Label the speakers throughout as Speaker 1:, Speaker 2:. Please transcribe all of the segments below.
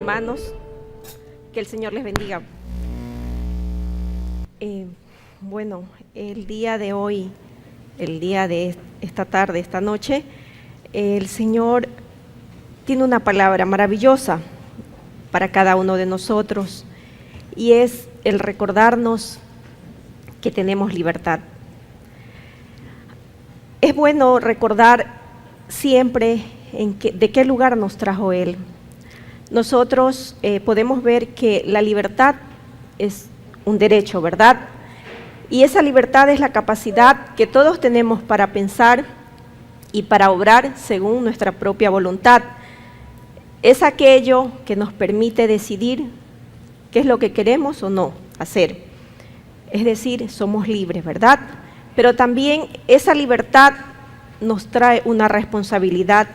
Speaker 1: Hermanos, que el Señor les bendiga. Bueno, el día de hoy, el día de esta tarde, esta noche, el Señor tiene una palabra maravillosa para cada uno de nosotros y es el recordarnos que tenemos libertad. Es bueno recordar siempre de qué lugar nos trajo Él. Nosotros podemos ver que la libertad es un derecho, ¿verdad? Y esa libertad es la capacidad que todos tenemos para pensar y para obrar según nuestra propia voluntad. Es aquello que nos permite decidir qué es lo que queremos o no hacer. Es decir, somos libres, ¿verdad? Pero también esa libertad nos trae una responsabilidad,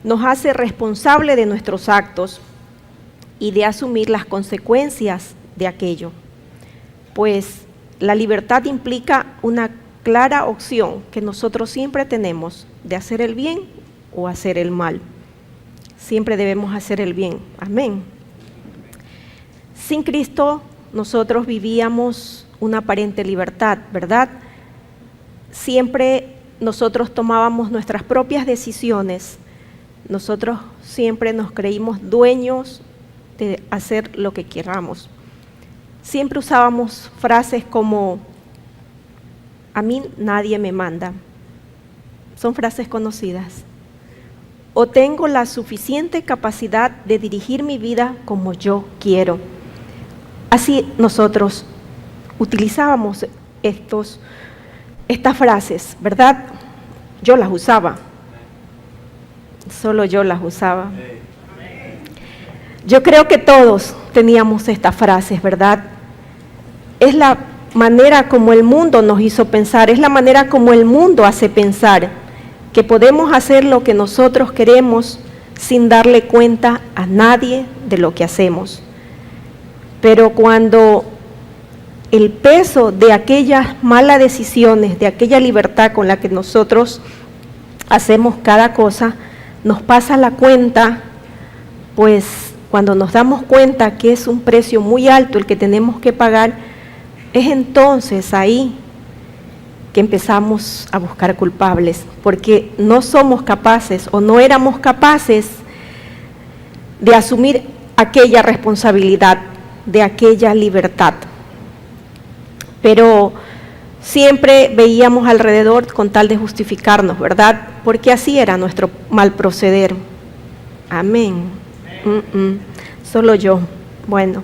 Speaker 1: nos hace responsable de nuestros actos y de asumir las consecuencias de aquello. Pues la libertad implica una clara opción que nosotros siempre tenemos de hacer el bien o hacer el mal. Siempre debemos hacer el bien. Amén. Sin Cristo nosotros vivíamos una aparente libertad, ¿verdad? Siempre nosotros tomábamos nuestras propias decisiones. Nosotros siempre nos creímos dueños de hacer lo que queramos. Siempre usábamos frases como, a mí nadie me manda. Son frases conocidas. O tengo la suficiente capacidad de dirigir mi vida como yo quiero. Así nosotros utilizábamos estas frases, ¿verdad? Yo las usaba. Solo yo las usaba. Yo creo que todos teníamos estas frases, ¿verdad? Es la manera como el mundo nos hizo pensar, es la manera como el mundo hace pensar, que podemos hacer lo que nosotros queremos sin darle cuenta a nadie de lo que hacemos. Pero cuando el peso de aquellas malas decisiones, de aquella libertad con la que nosotros hacemos cada cosa, nos pasa la cuenta, pues cuando nos damos cuenta que es un precio muy alto el que tenemos que pagar, es entonces ahí que empezamos a buscar culpables, porque no somos capaces o no éramos capaces de asumir aquella responsabilidad, de aquella libertad. Pero siempre veíamos alrededor con tal de justificarnos, ¿verdad? Porque así era nuestro mal proceder. Amén. Solo yo. Bueno,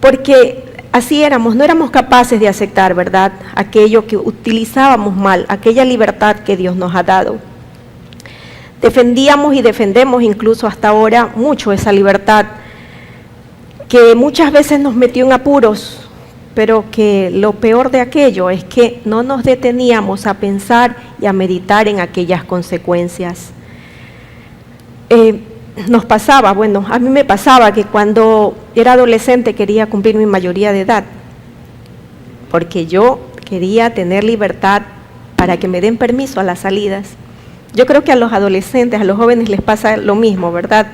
Speaker 1: porque así éramos, no éramos capaces de aceptar, ¿verdad? Aquello que utilizábamos mal, aquella libertad que Dios nos ha dado. Defendíamos y defendemos incluso hasta ahora mucho esa libertad, que muchas veces nos metió en apuros, pero que lo peor de aquello es que no nos deteníamos a pensar y a meditar en aquellas consecuencias. Nos pasaba, bueno, a mí me pasaba que cuando era adolescente quería cumplir mi mayoría de edad, porque yo quería tener libertad para que me den permiso a las salidas. Yo creo que a los adolescentes, a los jóvenes les pasa lo mismo, ¿verdad?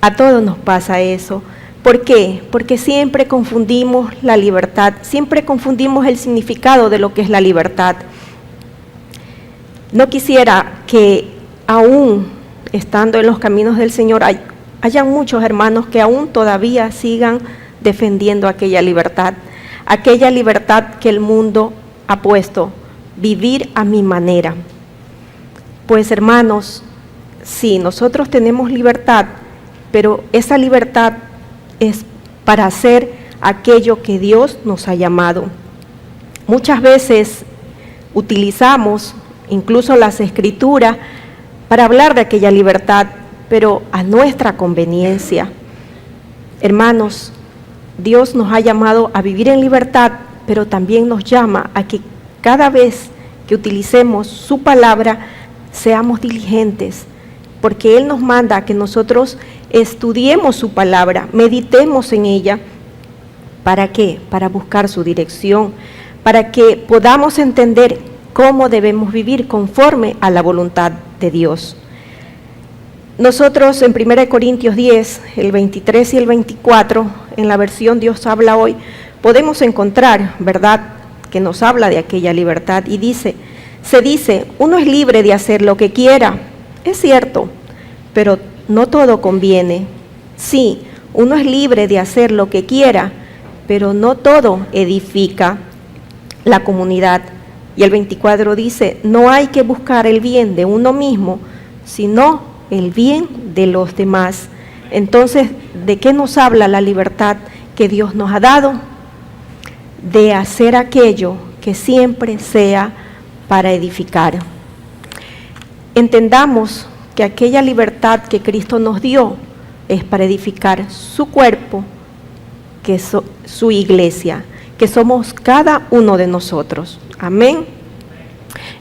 Speaker 1: A todos nos pasa eso. ¿Por qué? Porque siempre confundimos la libertad, siempre confundimos el significado de lo que es la libertad. No quisiera que aún estando en los caminos del Señor hayan muchos hermanos que aún todavía sigan defendiendo aquella libertad que el mundo ha puesto, vivir a mi manera. Pues hermanos, sí, nosotros tenemos libertad, pero esa libertad es para hacer aquello que Dios nos ha llamado. Muchas veces utilizamos incluso las Escrituras para hablar de aquella libertad, pero a nuestra conveniencia. Hermanos, Dios nos ha llamado a vivir en libertad, pero también nos llama a que cada vez que utilicemos su palabra, seamos diligentes, porque Él nos manda a que nosotros estudiemos su palabra, meditemos en ella. ¿Para qué? Para buscar su dirección, para que podamos entender cómo debemos vivir conforme a la voluntad de Dios. Nosotros en 1 Corintios 10, el 23 y el 24, en la versión Dios habla hoy, podemos encontrar, ¿verdad?, que nos habla de aquella libertad y se dice, uno es libre de hacer lo que quiera, es cierto, pero no todo conviene. Sí, uno es libre de hacer lo que quiera, pero no todo edifica la comunidad. Y el 24 dice, no hay que buscar el bien de uno mismo, sino el bien de los demás. Entonces, ¿de qué nos habla la libertad que Dios nos ha dado? De hacer aquello que siempre sea para edificar. Entendamos que aquella libertad que Cristo nos dio es para edificar su cuerpo, que es su iglesia, que somos cada uno de nosotros. Amén.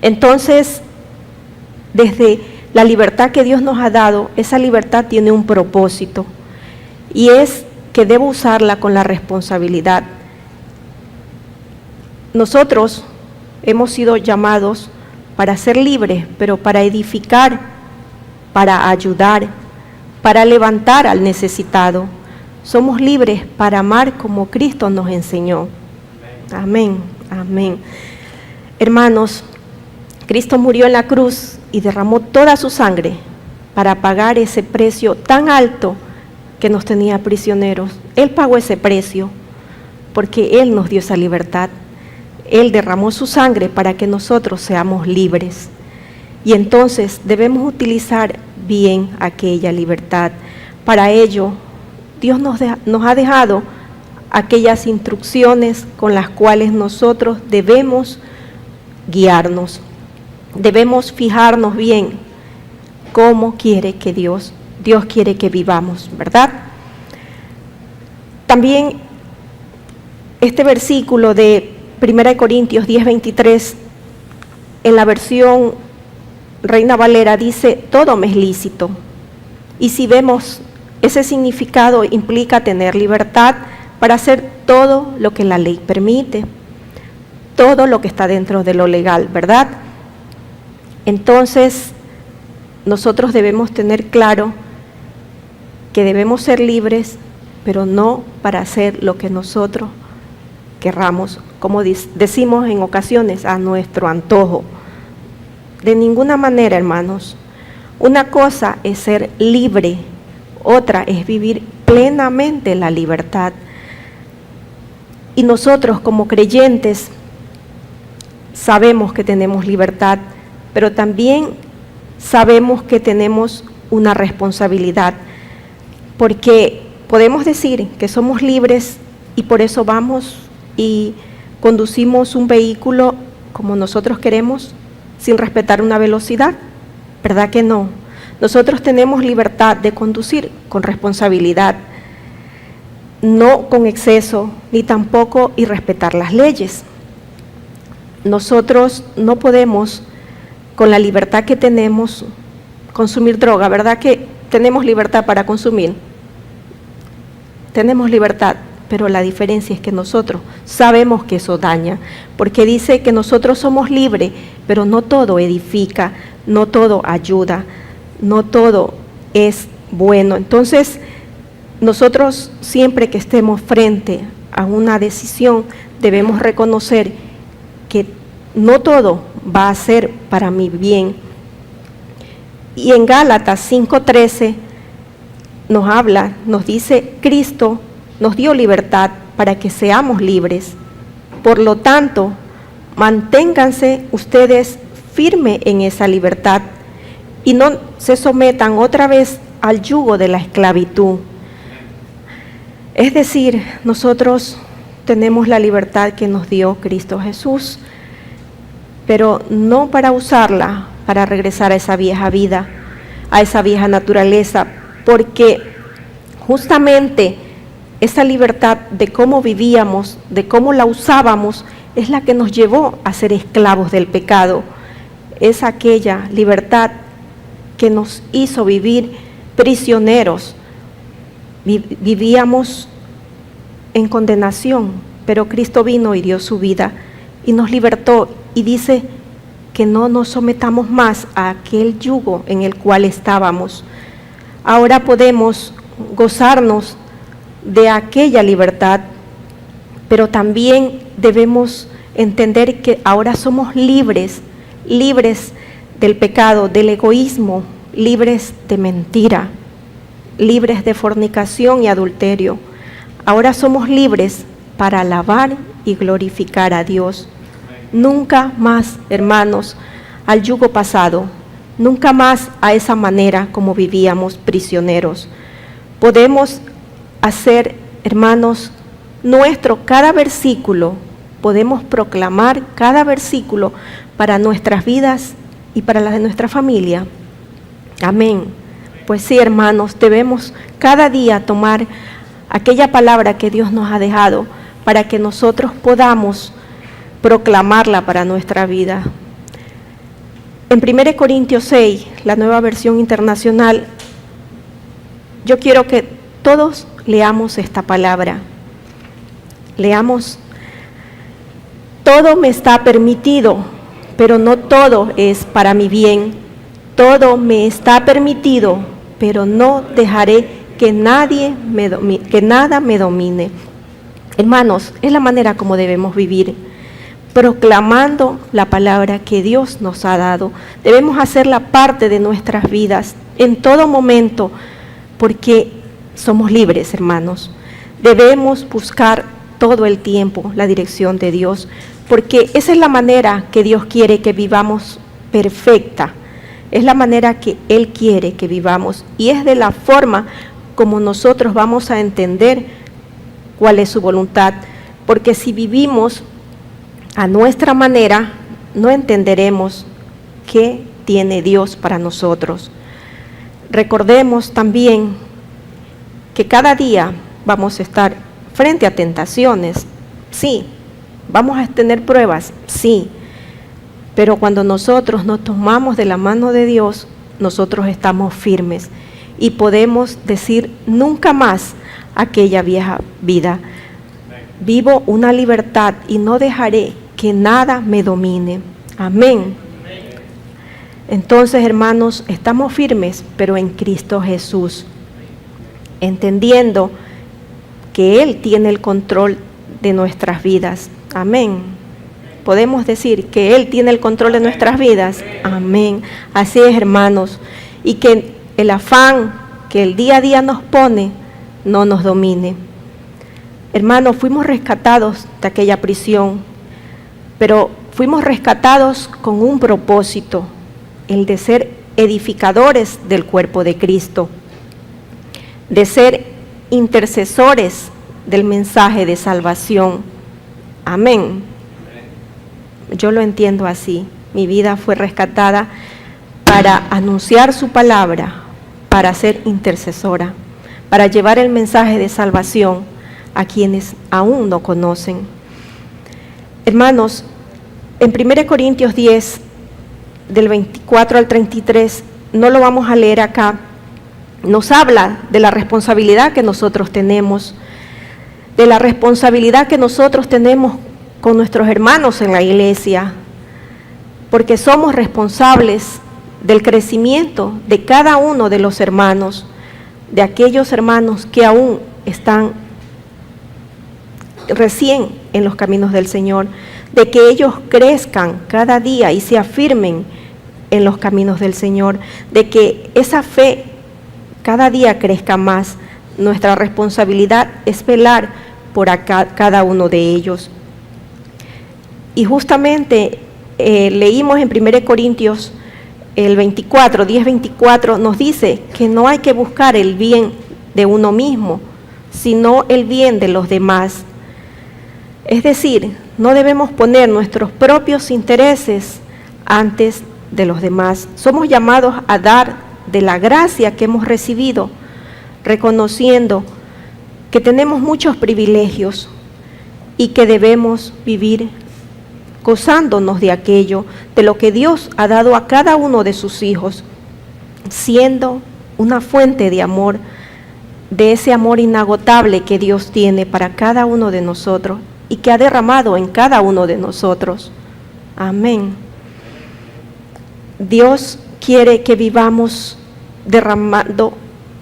Speaker 1: Entonces, desde la libertad que Dios nos ha dado, esa libertad tiene un propósito y es que debo usarla con la responsabilidad. Nosotros hemos sido llamados para ser libres, pero para edificar, para ayudar, para levantar al necesitado. Somos libres para amar como Cristo nos enseñó. Amén, amén. Hermanos, Cristo murió en la cruz y derramó toda su sangre para pagar ese precio tan alto que nos tenía prisioneros. Él pagó ese precio porque Él nos dio esa libertad. Él derramó su sangre para que nosotros seamos libres. Y entonces debemos utilizar bien aquella libertad. Para ello, Dios nos ha dejado aquellas instrucciones con las cuales nosotros debemos guiarnos. Debemos fijarnos bien cómo quiere que Dios quiere que vivamos, ¿verdad? También este versículo de 1 Corintios 10, 23, en la versión Reina Valera dice, todo me es lícito. Y si vemos ese significado, implica tener libertad para hacer todo lo que la ley permite, todo lo que está dentro de lo legal, ¿verdad? Entonces, nosotros debemos tener claro que debemos ser libres, pero no para hacer lo que nosotros querramos, como decimos en ocasiones, a nuestro antojo. De ninguna manera, hermanos. Una cosa es ser libre, otra es vivir plenamente la libertad. Y nosotros como creyentes sabemos que tenemos libertad, pero también sabemos que tenemos una responsabilidad, porque podemos decir que somos libres y por eso vamos y conducimos un vehículo como nosotros queremos, sin respetar una velocidad, ¿verdad que no? Nosotros tenemos libertad de conducir con responsabilidad, no con exceso, ni tampoco irrespetar las leyes. Nosotros no podemos, con la libertad que tenemos, consumir droga, ¿verdad que tenemos libertad para consumir? Tenemos libertad, pero la diferencia es que nosotros sabemos que eso daña, porque dice que nosotros somos libres, pero no todo edifica, no todo ayuda, no todo es bueno. Entonces, nosotros siempre que estemos frente a una decisión, debemos reconocer que no todo va a ser para mi bien. Y en Gálatas 5:13 nos dice, Cristo nos dio libertad para que seamos libres. Por lo tanto, manténganse ustedes firmes en esa libertad y no se sometan otra vez al yugo de la esclavitud. Es decir, nosotros tenemos la libertad que nos dio Cristo Jesús, pero no para usarla para regresar a esa vieja vida, a esa vieja naturaleza, porque justamente esa libertad de cómo vivíamos, de cómo la usábamos, es la que nos llevó a ser esclavos del pecado. Es aquella libertad que nos hizo vivir prisioneros. Vivíamos en condenación, pero Cristo vino y dio su vida y nos libertó, y dice que no nos sometamos más a aquel yugo en el cual estábamos. ahora podemos gozarnos de aquella libertad, pero también debemos entender que ahora somos libres, libres del pecado, del egoísmo, libres de mentira, libres de fornicación y adulterio. Ahora somos libres para alabar y glorificar a Dios. Nunca más, hermanos, al yugo pasado, nunca más a esa manera como vivíamos prisioneros. Podemos hacer, hermanos, nuestro cada versículo, podemos proclamar cada versículo para nuestras vidas y para las de nuestra familia. Amén. Pues sí, hermanos, debemos cada día tomar aquella palabra que Dios nos ha dejado para que nosotros podamos proclamarla para nuestra vida. En 1 Corintios 6, la Nueva Versión Internacional, yo quiero que todos leamos esta palabra. Leamos: todo me está permitido, pero no todo es para mi bien. Todo me está permitido, pero no dejaré que nada me domine. Hermanos, es la manera como debemos vivir, proclamando la palabra que Dios nos ha dado. Debemos hacerla parte de nuestras vidas en todo momento, porque somos libres, hermanos. Debemos buscar todo el tiempo la dirección de Dios, porque esa es la manera que Dios quiere que vivamos perfecta. Es la manera que Él quiere que vivamos, y es de la forma como nosotros vamos a entender cuál es su voluntad, porque si vivimos a nuestra manera, no entenderemos qué tiene Dios para nosotros. Recordemos también que cada día vamos a estar frente a tentaciones, sí. Vamos a tener pruebas, sí. Pero cuando nosotros nos tomamos de la mano de Dios, nosotros estamos firmes y podemos decir nunca más aquella vieja vida. Vivo una libertad y no dejaré que nada me domine. Amén. Entonces, hermanos, estamos firmes, pero en Cristo Jesús, entendiendo que Él tiene el control de nuestras vidas. Amén. Podemos decir que Él tiene el control de nuestras vidas. Amén. Así es, hermanos. Y que el afán que el día a día nos pone no nos domine. Hermanos, fuimos rescatados de aquella prisión, pero fuimos rescatados con un propósito, el de ser edificadores del cuerpo de Cristo, de ser intercesores del mensaje de salvación. Amén. Yo lo entiendo así. Mi vida fue rescatada para anunciar su palabra, para ser intercesora, para llevar el mensaje de salvación a quienes aún no conocen. Hermanos, en 1 Corintios 10, del 24 al 33, no lo vamos a leer acá, nos habla de la responsabilidad que nosotros tenemos, de la responsabilidad que nosotros tenemos con nuestros hermanos en la iglesia, porque somos responsables del crecimiento de cada uno de los hermanos, de aquellos hermanos que aún están recién en los caminos del Señor, de que ellos crezcan cada día y se afirmen en los caminos del Señor, de que esa fe cada día crezca más. Nuestra responsabilidad es velar por cada uno de ellos. Y justamente leímos en 1 Corintios el 10:24, nos dice que no hay que buscar el bien de uno mismo, sino el bien de los demás. Es decir, no debemos poner nuestros propios intereses antes de los demás. Somos llamados a dar de la gracia que hemos recibido, reconociendo que tenemos muchos privilegios y que debemos vivir gozándonos de aquello, de lo que Dios ha dado a cada uno de sus hijos, siendo una fuente de amor, de ese amor inagotable que Dios tiene para cada uno de nosotros y que ha derramado en cada uno de nosotros. Amén. Dios quiere que vivamos derramando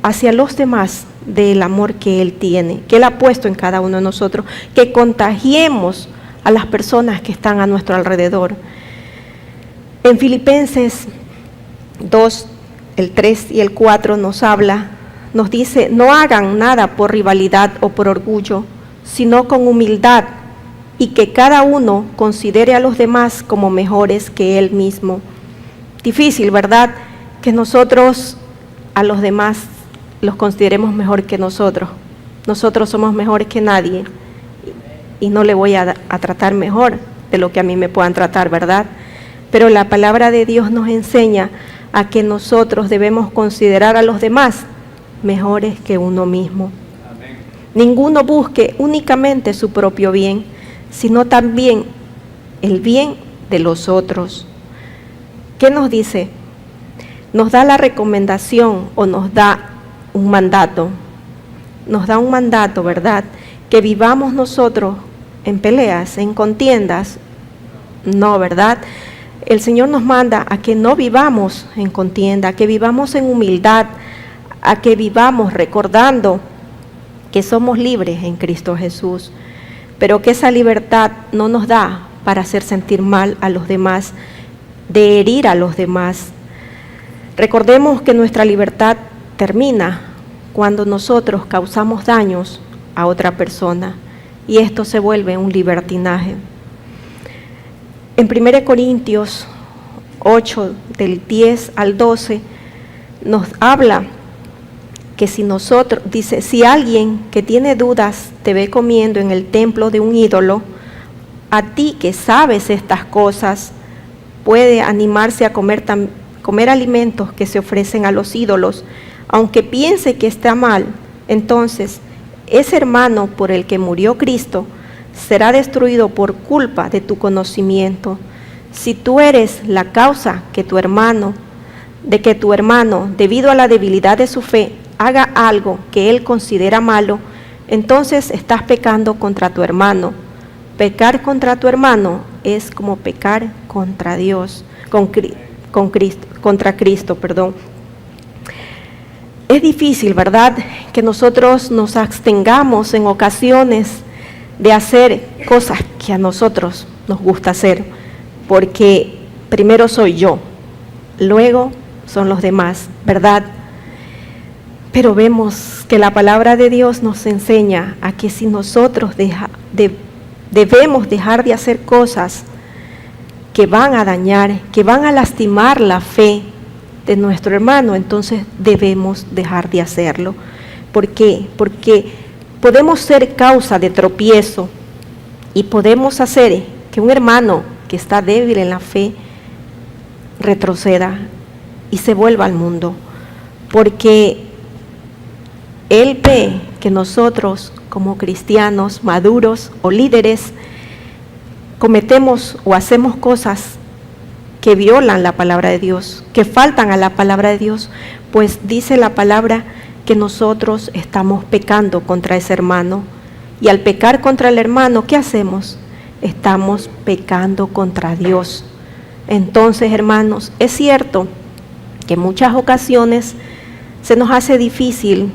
Speaker 1: hacia los demás del amor que Él tiene, que Él ha puesto en cada uno de nosotros, que contagiemos a las personas que están a nuestro alrededor. En Filipenses 2, el 3 y el 4 nos dice, no hagan nada por rivalidad o por orgullo, sino con humildad, y que cada uno considere a los demás como mejores que él mismo. Difícil, ¿verdad? Que nosotros a los demás los consideremos mejor que nosotros. Nosotros somos mejores que nadie y no le voy a tratar mejor de lo que a mí me puedan tratar, ¿verdad? Pero la palabra de Dios nos enseña a que nosotros debemos considerar a los demás mejores que uno mismo. Amén. Ninguno busque únicamente su propio bien, sino también el bien de los otros. ¿Qué nos dice? Nos da la recomendación o nos da un mandato. Nos da un mandato, ¿verdad? Que vivamos nosotros en peleas, en contiendas. No, ¿verdad? El Señor nos manda a que no vivamos en contienda, a que vivamos en humildad, a que vivamos recordando que somos libres en Cristo Jesús, pero que esa libertad no nos da para hacer sentir mal a los demás, de herir a los demás. Recordemos que nuestra libertad termina cuando nosotros causamos daños a otra persona y esto se vuelve un libertinaje. En 1 Corintios 8, del 10 al 12, nos habla que si alguien que tiene dudas te ve comiendo en el templo de un ídolo, a ti que sabes estas cosas, puede animarse a comer alimentos que se ofrecen a los ídolos, aunque piense que está mal. Entonces, ese hermano por el que murió Cristo será destruido por culpa de tu conocimiento. Si tú eres la causa de que tu hermano, debido a la debilidad de su fe, haga algo que él considera malo, entonces estás pecando contra tu hermano. Pecar contra tu hermano es como pecar contra Dios, contra Cristo. Es difícil, ¿verdad?, que nosotros nos abstengamos en ocasiones de hacer cosas que a nosotros nos gusta hacer, porque primero soy yo, luego son los demás, ¿verdad? Pero vemos que la palabra de Dios nos enseña a que si nosotros debemos dejar de hacer cosas que van a dañar, que van a lastimar la fe de nuestro hermano, entonces debemos dejar de hacerlo. ¿Por qué? Porque podemos ser causa de tropiezo y podemos hacer que un hermano que está débil en la fe retroceda y se vuelva al mundo, porque él ve que nosotros como cristianos maduros o líderes cometemos o hacemos cosas que violan la palabra de Dios, que faltan a la palabra de Dios, pues dice la palabra que nosotros estamos pecando contra ese hermano. Y al pecar contra el hermano, ¿qué hacemos? Estamos pecando contra Dios. Entonces, hermanos, es cierto que en muchas ocasiones se nos hace difícil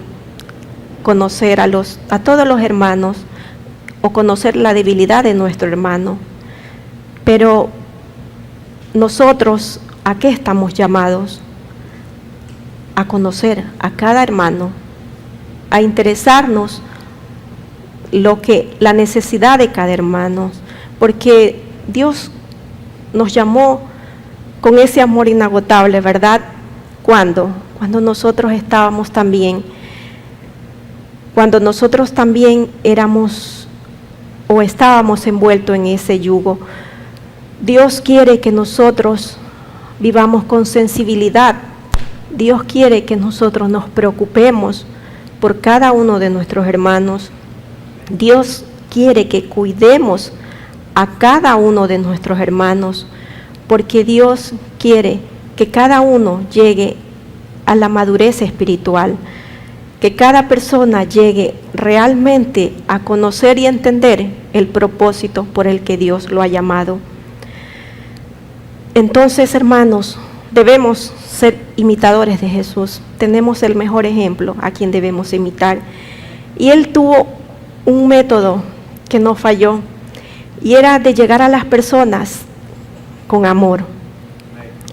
Speaker 1: conocer a todos los hermanos o conocer la debilidad de nuestro hermano, pero nosotros, ¿a qué estamos llamados? A conocer a cada hermano, a interesarnos la necesidad de cada hermano, porque Dios nos llamó con ese amor inagotable, ¿verdad? ¿Cuándo? Cuando nosotros estábamos también, cuando nosotros también éramos o estábamos envueltos en ese yugo. Dios quiere que nosotros vivamos con sensibilidad. Dios quiere que nosotros nos preocupemos por cada uno de nuestros hermanos. Dios quiere que cuidemos a cada uno de nuestros hermanos, porque Dios quiere que cada uno llegue a la madurez espiritual, que cada persona llegue realmente a conocer y entender el propósito por el que Dios lo ha llamado. Entonces, hermanos, debemos ser imitadores de Jesús. Tenemos el mejor ejemplo a quien debemos imitar. Y Él tuvo un método que no falló, y era de llegar a las personas con amor.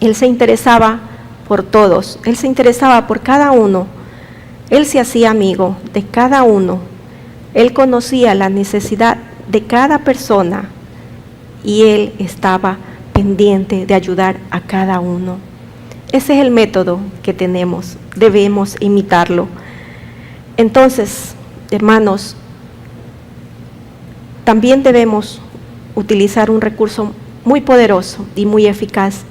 Speaker 1: Él se interesaba por todos, Él se interesaba por cada uno. Él se hacía amigo de cada uno. Él conocía la necesidad de cada persona y Él estaba pendiente de ayudar a cada uno. Ese es el método que tenemos, debemos imitarlo. Entonces, hermanos, también debemos utilizar un recurso muy poderoso y muy eficaz,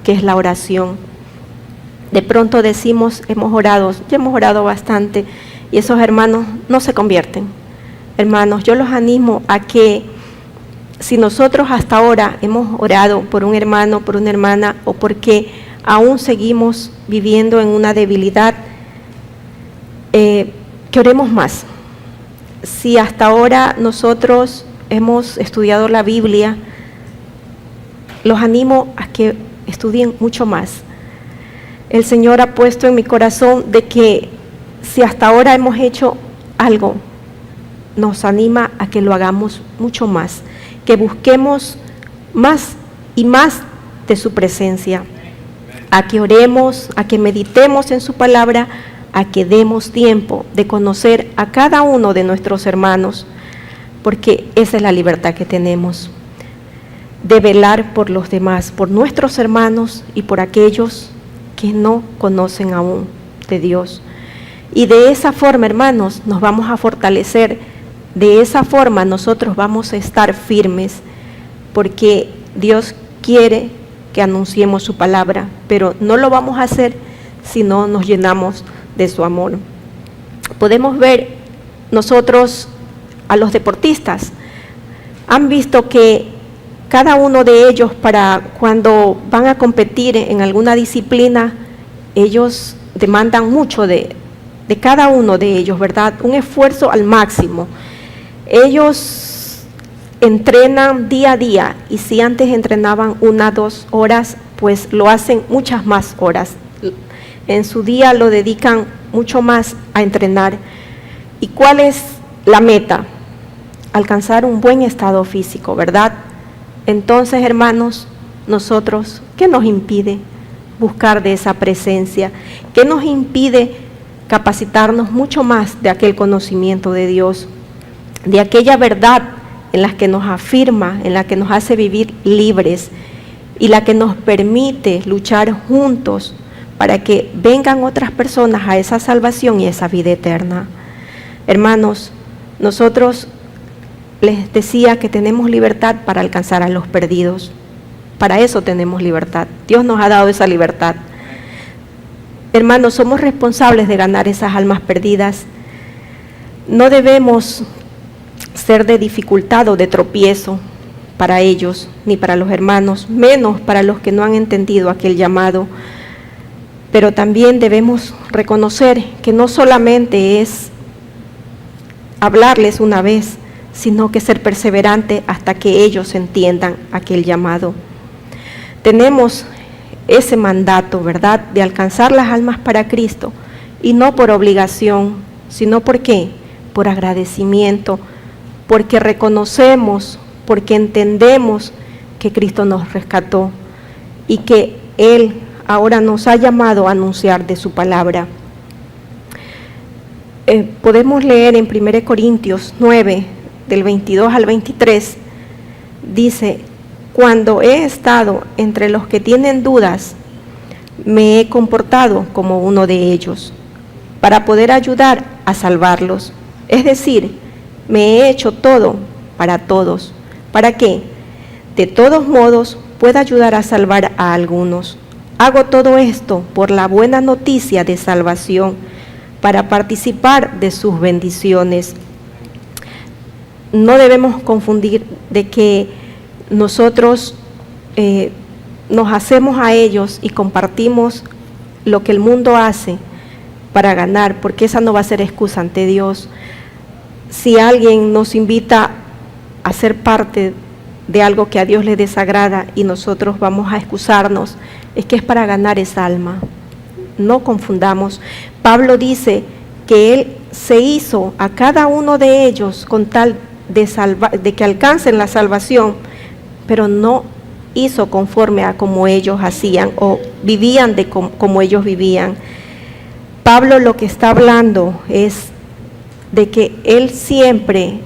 Speaker 1: que es la oración. De pronto decimos, ya hemos orado bastante, y esos hermanos no se convierten. Hermanos, yo los animo a que si nosotros hasta ahora hemos orado por un hermano, por una hermana, o porque aún seguimos viviendo en una debilidad, que oremos más. Si hasta ahora nosotros hemos estudiado la Biblia, los animo a que estudien mucho más. El Señor ha puesto en mi corazón de que si hasta ahora hemos hecho algo, nos anima a que lo hagamos mucho más, que busquemos más y más de su presencia, a que oremos, a que meditemos en su palabra, a que demos tiempo de conocer a cada uno de nuestros hermanos, porque esa es la libertad que tenemos, de velar por los demás, por nuestros hermanos y por aquellos que no conocen aún de Dios. Y de esa forma, hermanos, nos vamos a fortalecer, de esa forma nosotros vamos a estar firmes, porque Dios quiere que anunciemos su palabra, pero no lo vamos a hacer si no nos llenamos de su amor. Podemos ver nosotros a los deportistas, han visto que cada uno de ellos, para cuando van a competir en alguna disciplina, ellos demandan mucho de cada uno de ellos, ¿verdad? Un esfuerzo al máximo. Ellos entrenan día a día, y si antes entrenaban 1 o 2 horas, pues lo hacen muchas más horas. En su día lo dedican mucho más a entrenar. ¿Y cuál es la meta? Alcanzar un buen estado físico, ¿verdad? Entonces, hermanos, nosotros, ¿qué nos impide buscar de esa presencia? ¿Qué nos impide capacitarnos mucho más de aquel conocimiento de Dios, de aquella verdad en la que nos afirma, en la que nos hace vivir libres y la que nos permite luchar juntos para que vengan otras personas a esa salvación y esa vida eterna? Hermanos, nosotros les decía que tenemos libertad para alcanzar a los perdidos. Para eso tenemos libertad. Dios nos ha dado esa libertad. Hermanos, somos responsables de ganar esas almas perdidas. No debemos ser de dificultad o de tropiezo para ellos, ni para los hermanos, menos para los que no han entendido aquel llamado. Pero también debemos reconocer que no solamente es hablarles una vez, sino que ser perseverante hasta que ellos entiendan aquel llamado. Tenemos ese mandato, ¿verdad?, de alcanzar las almas para Cristo, y no por obligación, sino ¿por qué? Por agradecimiento, porque reconocemos, porque entendemos que Cristo nos rescató y que Él ahora nos ha llamado a anunciar de su palabra. Podemos leer en 1 Corintios 9, del 22 al 23, dice: cuando he estado entre los que tienen dudas, me he comportado como uno de ellos, para poder ayudar a salvarlos. Es decir, me he hecho todo para todos. ¿Para qué? De todos modos, puedo ayudar a salvar a algunos. Hago todo esto por la buena noticia de salvación, para participar de sus bendiciones. No debemos confundir de que nosotros nos hacemos a ellos y compartimos lo que el mundo hace para ganar, porque esa no va a ser excusa ante Dios. Si alguien nos invita a ser parte de algo que a Dios le desagrada y nosotros vamos a excusarnos, es que es para ganar esa alma. no confundamos. Pablo dice que Él se hizo a cada uno de ellos con tal de que alcancen la salvación, pero no hizo conforme a como ellos hacían o vivían como ellos vivían. Pablo lo que está hablando es de que Él siempre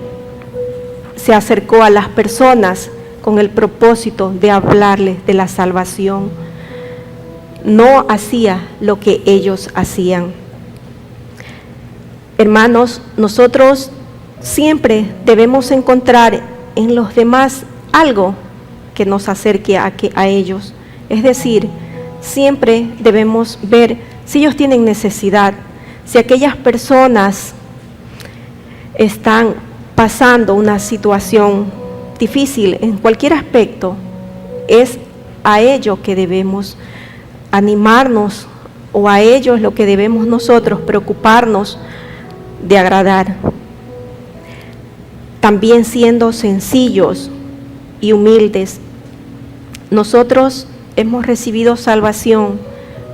Speaker 1: se acercó a las personas con el propósito de hablarles de la salvación. No hacía lo que ellos hacían. Hermanos, nosotros siempre debemos encontrar en los demás algo que nos acerque a ellos. Es decir, siempre debemos ver si ellos tienen necesidad, si aquellas personas están pasando una situación difícil en cualquier aspecto, es a ello que debemos animarnos, o a ellos lo que debemos nosotros preocuparnos de agradar. También siendo sencillos y humildes. Nosotros hemos recibido salvación,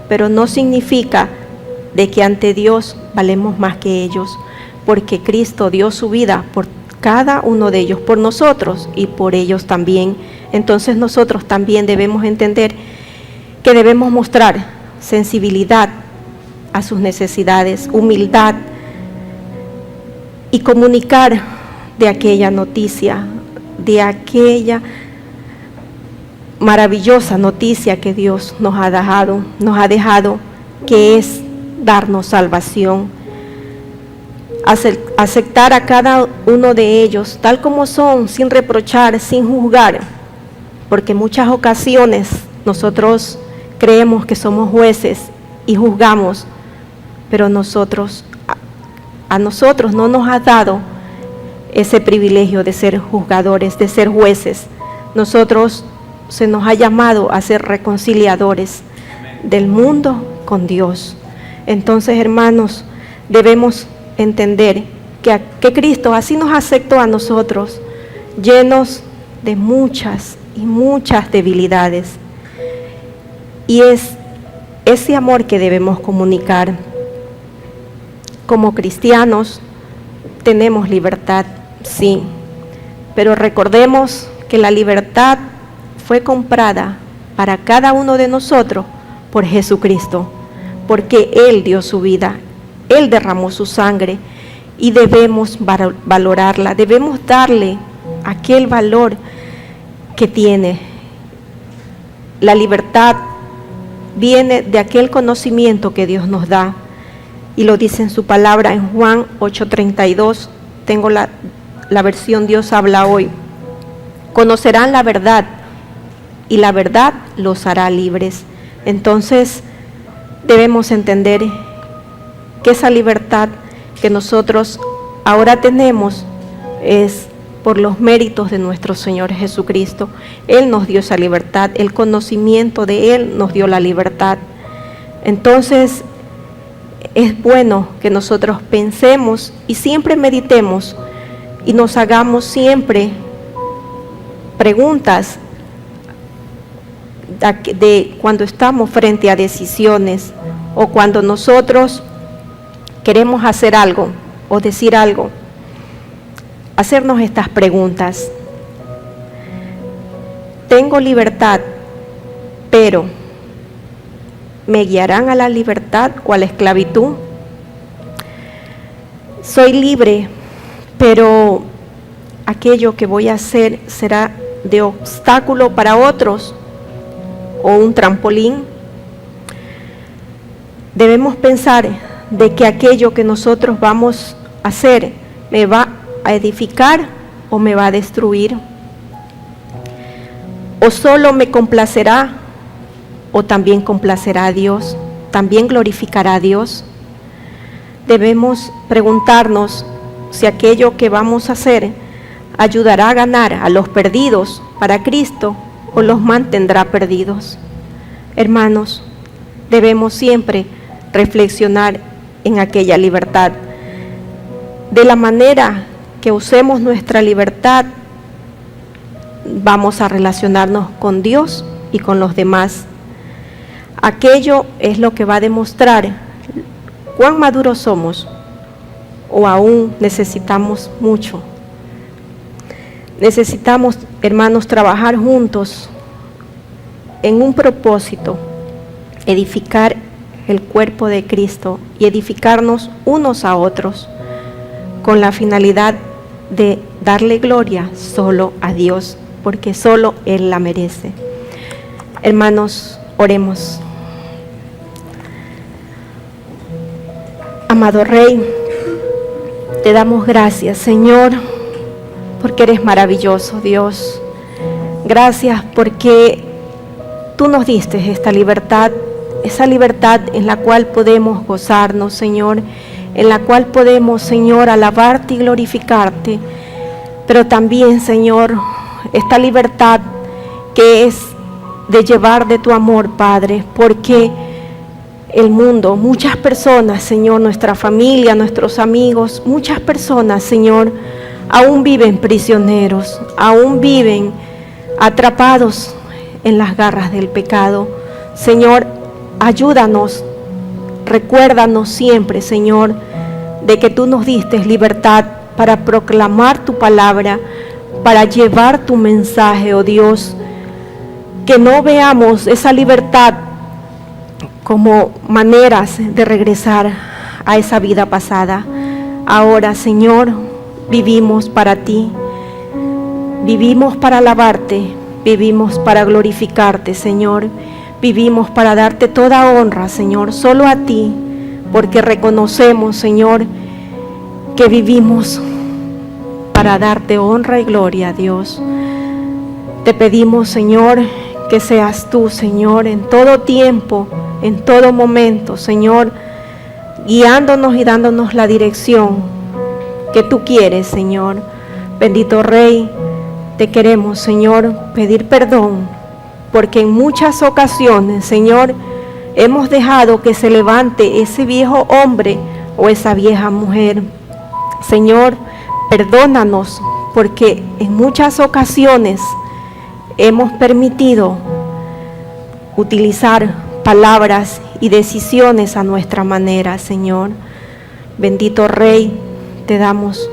Speaker 1: pero no significa de que ante Dios valemos más que ellos, porque Cristo dio su vida por cada uno de ellos, por nosotros y por ellos también. Entonces nosotros también debemos entender que debemos mostrar sensibilidad a sus necesidades, humildad, y comunicar de aquella noticia, de aquella maravillosa noticia que Dios nos ha dejado, que es darnos salvación. Aceptar a cada uno de ellos tal como son, sin reprochar, sin juzgar, porque en muchas ocasiones nosotros creemos que somos jueces y juzgamos, pero a nosotros no nos ha dado ese privilegio de ser juzgadores, de ser jueces. Nosotros se nos ha llamado a ser reconciliadores del mundo con Dios. Entonces, hermanos, debemos entender que Cristo así nos aceptó a nosotros, llenos de muchas y muchas debilidades. Y es ese amor que debemos comunicar. Como cristianos tenemos libertad, sí, pero recordemos que la libertad fue comprada para cada uno de nosotros por Jesucristo, porque Él dio su vida, Él derramó su sangre y debemos valorarla, debemos darle aquel valor que tiene. La libertad viene de aquel conocimiento que Dios nos da, y lo dice en su palabra en Juan 8:32, tengo la versión Dios habla hoy. Conocerán la verdad y la verdad los hará libres. Entonces debemos entender que esa libertad que nosotros ahora tenemos es por los méritos de nuestro Señor Jesucristo. Él nos dio esa libertad, el conocimiento de Él nos dio la libertad. Entonces es bueno que nosotros pensemos y siempre meditemos y nos hagamos siempre preguntas de cuando estamos frente a decisiones o cuando nosotros queremos hacer algo o decir algo. Hacernos estas preguntas. Tengo libertad, pero ¿me guiarán a la libertad o a la esclavitud? Soy libre, pero aquello que voy a hacer será de obstáculo para otros o un trampolín. Debemos pensar de que aquello que nosotros vamos a hacer me va a edificar o me va a destruir, o solo me complacerá o también complacerá a Dios, también glorificará a Dios. Debemos preguntarnos si aquello que vamos a hacer ayudará a ganar a los perdidos para Cristo o los mantendrá perdidos. Hermanos, debemos siempre reflexionar en aquella libertad. De la manera que usemos nuestra libertad, vamos a relacionarnos con Dios y con los demás. aquello es lo que va a demostrar cuán maduros somos o aún necesitamos mucho. Necesitamos, hermanos, trabajar juntos en un propósito, edificar el cuerpo de Cristo y edificarnos unos a otros con la finalidad de darle gloria solo a Dios, porque solo Él la merece. Hermanos, oremos. Amado Rey, te damos gracias, Señor, porque eres maravilloso, Dios. Gracias porque tú nos diste esta libertad, esa libertad en la cual podemos gozarnos, Señor, en la cual podemos, Señor, alabarte y glorificarte, pero también, Señor, esta libertad que es de llevar de tu amor, Padre, porque el mundo, muchas personas, Señor, nuestra familia, nuestros amigos, muchas personas, Señor, aún viven prisioneros, aún viven atrapados en las garras del pecado. Señor, ayúdanos, recuérdanos siempre, Señor, de que tú nos diste libertad para proclamar tu palabra, para llevar tu mensaje, oh Dios. Que no veamos esa libertad como maneras de regresar a esa vida pasada. Ahora, Señor, vivimos para ti, vivimos para alabarte, vivimos para glorificarte, Señor, vivimos para darte toda honra, Señor, solo a ti, porque reconocemos, Señor, que vivimos para darte honra y gloria, Dios. Te pedimos, Señor, que seas tú, Señor, en todo tiempo, en todo momento, Señor, guiándonos y dándonos la dirección que tú quieres, Señor. Bendito Rey, te queremos, Señor, pedir perdón, porque en muchas ocasiones, Señor, hemos dejado que se levante ese viejo hombre o esa vieja mujer. Señor, perdónanos, porque en muchas ocasiones hemos permitido utilizar palabras y decisiones a nuestra manera, Señor. Bendito Rey, te damos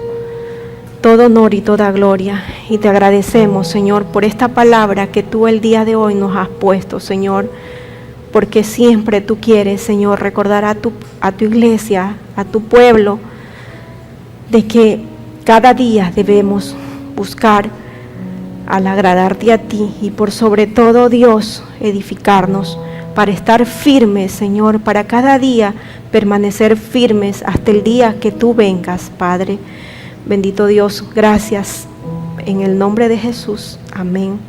Speaker 1: todo honor y toda gloria y te agradecemos, Señor, por esta palabra que tú el día de hoy nos has puesto, Señor, porque siempre tú quieres, Señor, recordar a tu iglesia, a tu pueblo, de que cada día debemos buscar al agradarte a ti y por sobre todo, Dios, edificarnos para estar firmes, Señor, para cada día permanecer firmes hasta el día que tú vengas, Padre. Bendito Dios, gracias en el nombre de Jesús. Amén.